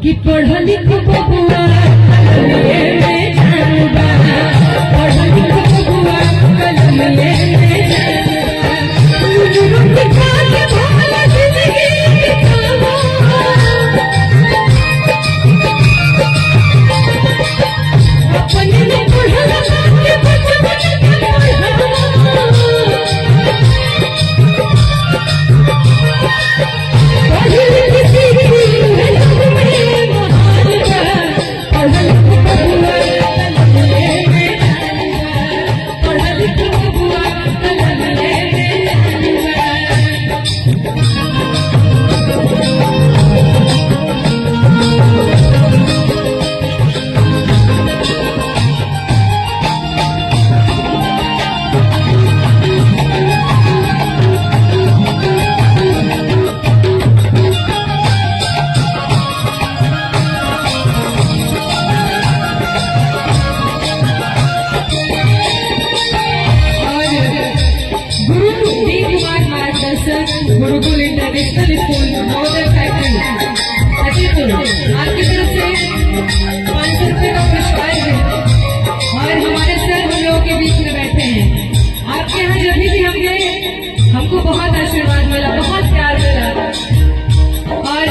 कि पढ़ लिख बबुआ कलमिए में जानबा, पढ़ लिख बबुआ कलमिए में जानबा, रुक जाके भला जिंदगी बितावा, अपने में पढ़ला के बचपन के पढ़वा, गुरुकुल इंटरनेशनल स्कूल महोदय फैक्ट्री फतेहपुर आपकी तरफ से 500 रुपये का पुरस्कार है। और हमारे सर हम लोगों के बीच में बैठे हैं। आपके यहाँ जब भी हम गए हमको बहुत आशीर्वाद मिला, बहुत प्यार मिला। और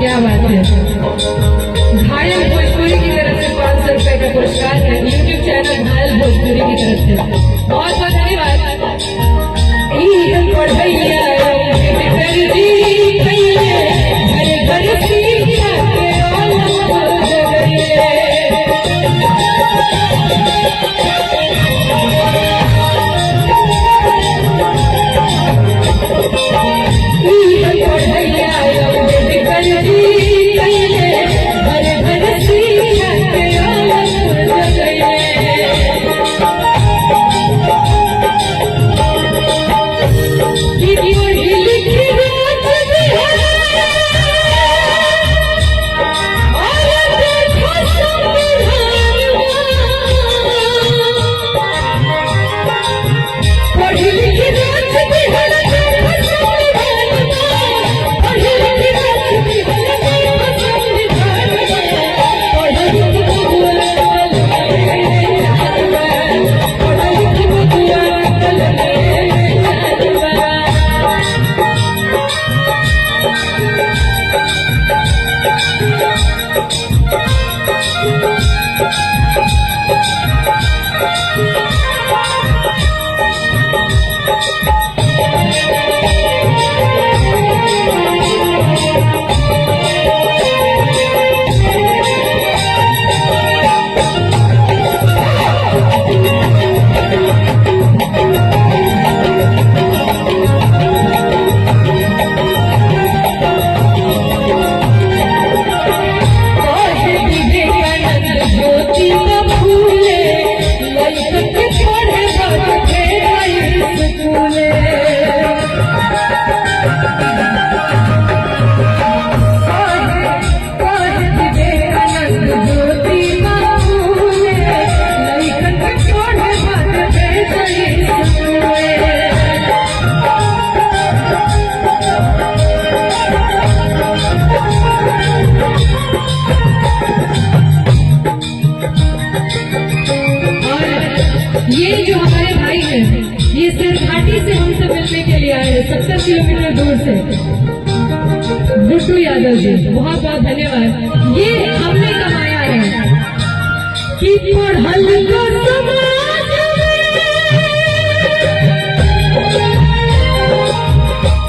क्या बात है, घायल भोजपुरी की तरफ से 500 रुपये का पुरस्कार है। यूट्यूब चैनल घायल भोजपुरी की तरफ से बहुत बहुत धन्यवाद। ये जो हमारे भाई हैं, ये सिर्फ घाटी से हमसे मिलने के लिए आए हैं, 70 किलोमीटर दूर से। गुड्डू यादव जी, बहुत बहुत धन्यवाद। ये हमने कमाया है कि पढ़ल को समाज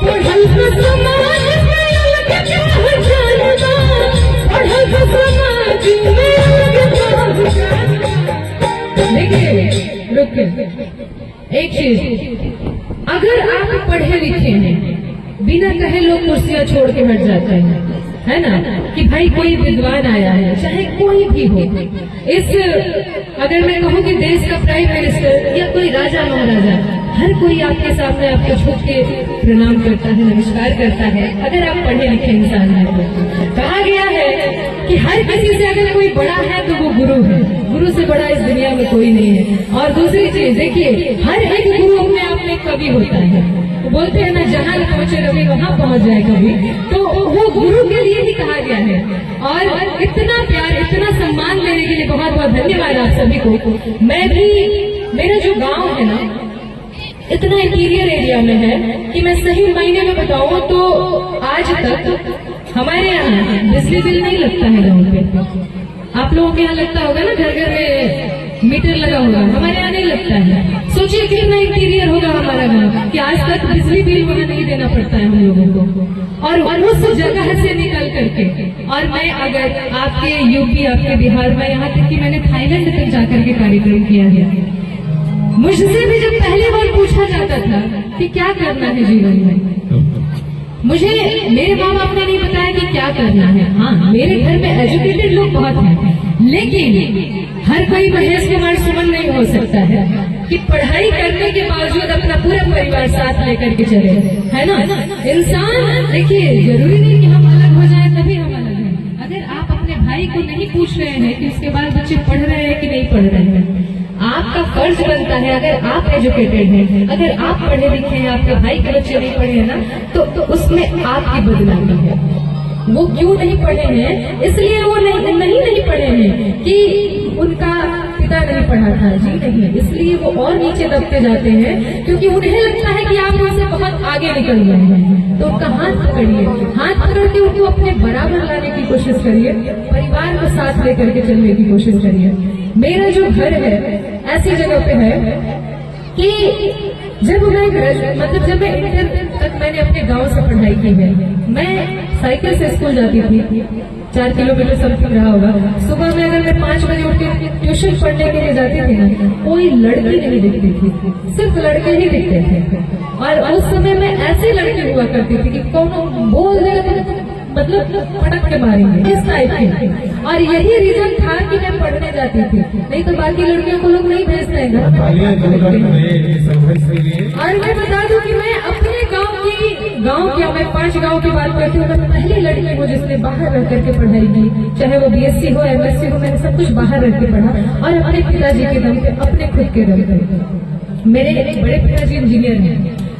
पढ़ल को समाज में अलग पहचानना, पढ़ल को समाज में अलग पहचानना। देखिए रुक एक चीज, अगर आप पढ़े लिखे हैं, बिना कहे लोग कुर्सियां छोड़ के हट जाते हैं, है ना, कि भाई कोई विद्वान आया है, चाहे कोई भी हो। इस अगर मैं कहूँ कि देश का प्राइम मिनिस्टर या कोई राजा महाराजा, हर कोई आपके सामने आपको झुक के प्रणाम करता है, नमस्कार करता है, अगर आप पढ़े लिखे इंसान हैं तो। कहा गया है कि हर किसी से अगर कोई बड़ा है तो वो गुरु है, गुरु से बड़ा इस दुनिया में कोई नहीं है। और दूसरी चीज देखिए, हर एक गुरु अपने आप में कवि होता है। तो बोलते हैं ना, जहाँ पहुंचे रवि वहां पहुंच जाए कवि, तो वो गुरु के लिए ही कहा गया है। और इतना प्यार, इतना सम्मान देने के लिए बहुत बहुत धन्यवाद आप सभी को। मैं भी, मेरा जो गांव है ना इतना इंटीरियर एरिया में है कि मैं सही मायने में बताऊं तो आज तक हमारे यहाँ बिजली बिल नहीं लगता है गाँव पे। आप लोगों के यहाँ लगता होगा ना, घर घर में मीटर लगा होगा, हमारे यहाँ नहीं लगता है। सोचिए कितना इंटीरियर होगा हमारा गाँव कि आज तक बिजली बिल वहाँ नहीं देना पड़ता है हम लोगों को। और उस जगह से निकल करके, और मैं अगर आपके यूपी, आपके बिहार में, यहाँ तक कि मैंने थाईलैंड तक जाकर के कार्यक्रम किया है। मुझसे भी जब पहली बार पूछा जाता था कि क्या करना है जीवन में, मुझे मेरे माँ बाप ने नहीं बताया कि क्या करना है। हाँ, मेरे घर में एजुकेटेड लोग बहुत हैं, लेकिन हर कोई महेश कुमार सुमन नहीं हो सकता है कि पढ़ाई करने के बावजूद अपना पूरा परिवार साथ लेकर के चले, है ना। इंसान देखिए, जरूरी नहीं कि हम अलग हो जाए तभी हम अलग हैं। अगर आप अपने भाई को नहीं पूछ रहे हैं कि उसके बाद बच्चे पढ़ रहे हैं कि नहीं पढ़ रहे हैं, आपका फर्ज बनता है, अगर आप एजुकेटेड हैं, अगर आप पढ़े लिखे हैं, आपके भाई के बच्चे नहीं पढ़े हैं ना, तो उसमें आपकी बदनामी है। वो क्यों नहीं पढ़े हैं? इसलिए वो नहीं पढ़े हैं कि उनका पिता नहीं पढ़ा था, जी नहीं, इसलिए वो और नीचे दबते जाते हैं क्योंकि उन्हें लगता है कि आप उनसे बहुत आगे निकल गए हैं। तो उनका हाथ पकड़िए, हाथ पकड़ के उनको अपने बराबर लाने की कोशिश करिए, परिवार को साथ लेकर के चलने की कोशिश करिए। मेरा जो घर है ऐसी जगह पे है कि जब मैं इंटर तक मैंने अपने गांव से पढ़ाई की है। मैं साइकिल से स्कूल जाती थी, 4 किलोमीटर समथिंग रहा होगा। सुबह में अगर मैं 5 बजे उठ के ट्यूशन पढ़ने के लिए जाती थी ना, कोई लड़की नहीं दिखती थी, सिर्फ लड़के ही दिखते थे। और उस समय में ऐसी लड़की हुआ करती थी कि कौन बोल देगा तो मतलब पटक के मारेंगे, इस टाइप के। और यही रीजन था कि मैं पढ़ने जाती थी, नहीं तो बाकी लड़कियों को लोग नहीं भेजते हैं घर में। और मैं बता दूं कि मैं अपने गांव की मैं 5 गांव की बात करती हूँ। मैं पहली लड़की हूँ जिसने बाहर रह करके पढ़ाई की, चाहे वो बीएससी हो, एमएससी हो, मैंने सब कुछ बाहर रह के पढ़ा और अपने पिताजी के दम पे, अपने खुद के दम पे। मेरे बड़े पिताजी इंजीनियर हैं।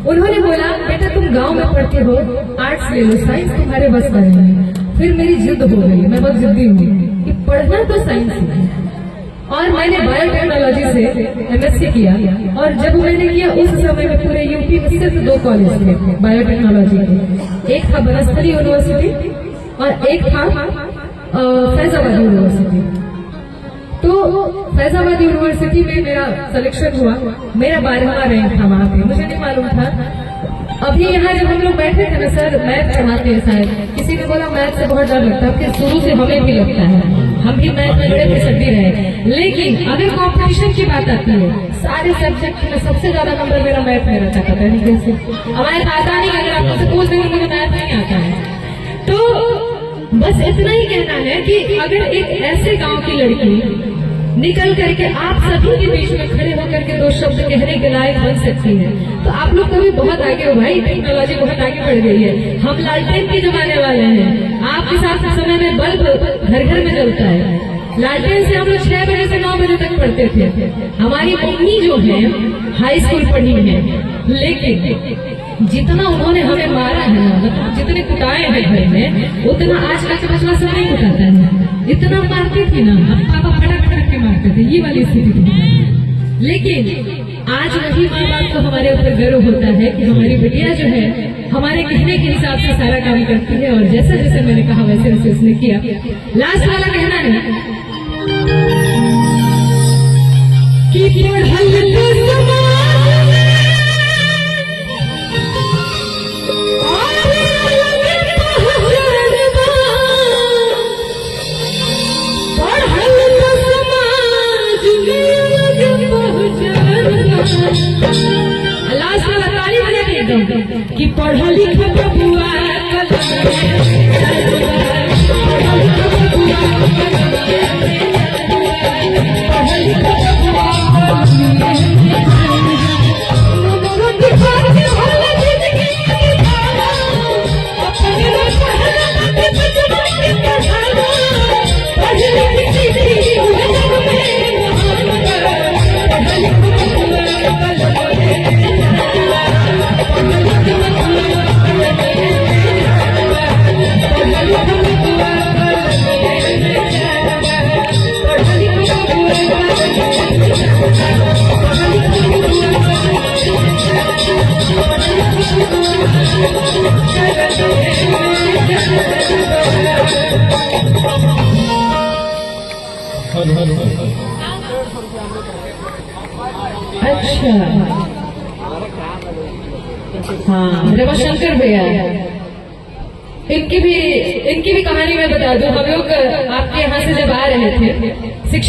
उन्होंने बोला, बेटा तुम गांव में पढ़ते हो, आर्ट्स ले लो, साइंस तुम्हारे बस का नहीं है। फिर मेरी जिद हो गई, मैं बहुत जिद्दी हुई कि पढ़ना तो साइंस है। और मैंने बायोटेक्नोलॉजी से एमएससी किया। और जब मैंने किया उस समय में पूरे यूपी में सिर्फ 2 कॉलेज थे बायोटेक्नोलॉजी के, एक था बनस्थली यूनिवर्सिटी और एक था फैजाबाद यूनिवर्सिटी। तो फैजाबाद यूनिवर्सिटी में मेरा सिलेक्शन हुआ, मेरा 12वां रैंक था वहाँ पे, मुझे नहीं मालूम था। अभी यहाँ जब हम लोग बैठे थे ना, सर मैथ पढ़ाते हैं शायद, किसी ने बोला मैथ से बहुत डर लगता है, शुरू से हमें भी लगता है, हम भी मैथ में बड़े फिसड्डी रहे। लेकिन अगर कॉम्पिटिशन की बात आती है, सारे सब्जेक्ट में सबसे ज्यादा नंबर मेरा मैथ में रहता, पता नहीं कैसे। हमारे आता नहीं, अगर आप मुझसे पूछ देंगे मुझे मैथ नहीं आता है। तो बस इतना ही कहना है कि अगर एक ऐसे गांव की लड़की निकल करके आप सभी के बीच में खड़े होकर के 2 शब्द कहने के लायक बन सकती है, तो आप लोग कभी बहुत आगे हो भाई। टेक्नोलॉजी बहुत आगे बढ़ गई है, हम लालटेन के जमाने वाले हैं। आपके साथ समय में बल्ब घर घर में जलता है, लालटेन से हम लोग 6 बजे से 9 बजे तक पढ़ते थे। हमारी मम्मी जो है हाई स्कूल पढ़ी है, लेकिन जितना उन्होंने हमें मारा है ना, जितने कुटाए हैं घर में, उतना आज का बचवा सब नहीं कुटाता है। इतना मारती थी ना, अब पापा फटक फटक के मारते थे, ये वाली स्थिति थी। लेकिन आज वही माँ बाप को हमारे ऊपर गर्व होता है कि हमारी बेटियां जो है हमारे कहने के हिसाब से सारा काम करती है, और जैसे जैसे मैंने कहा वैसे वैसे उसने किया। लास्ट वाला कहना है कि लास्ट वाला ताली बजा के एकदम कि पढ़ा लिखा बबुआ अच्छा हाँ रमाशंकर भैया इनकी भी कहानी मैं बता दूं। हम लोग आपके यहाँ से जब आ रहे थे शिक्षा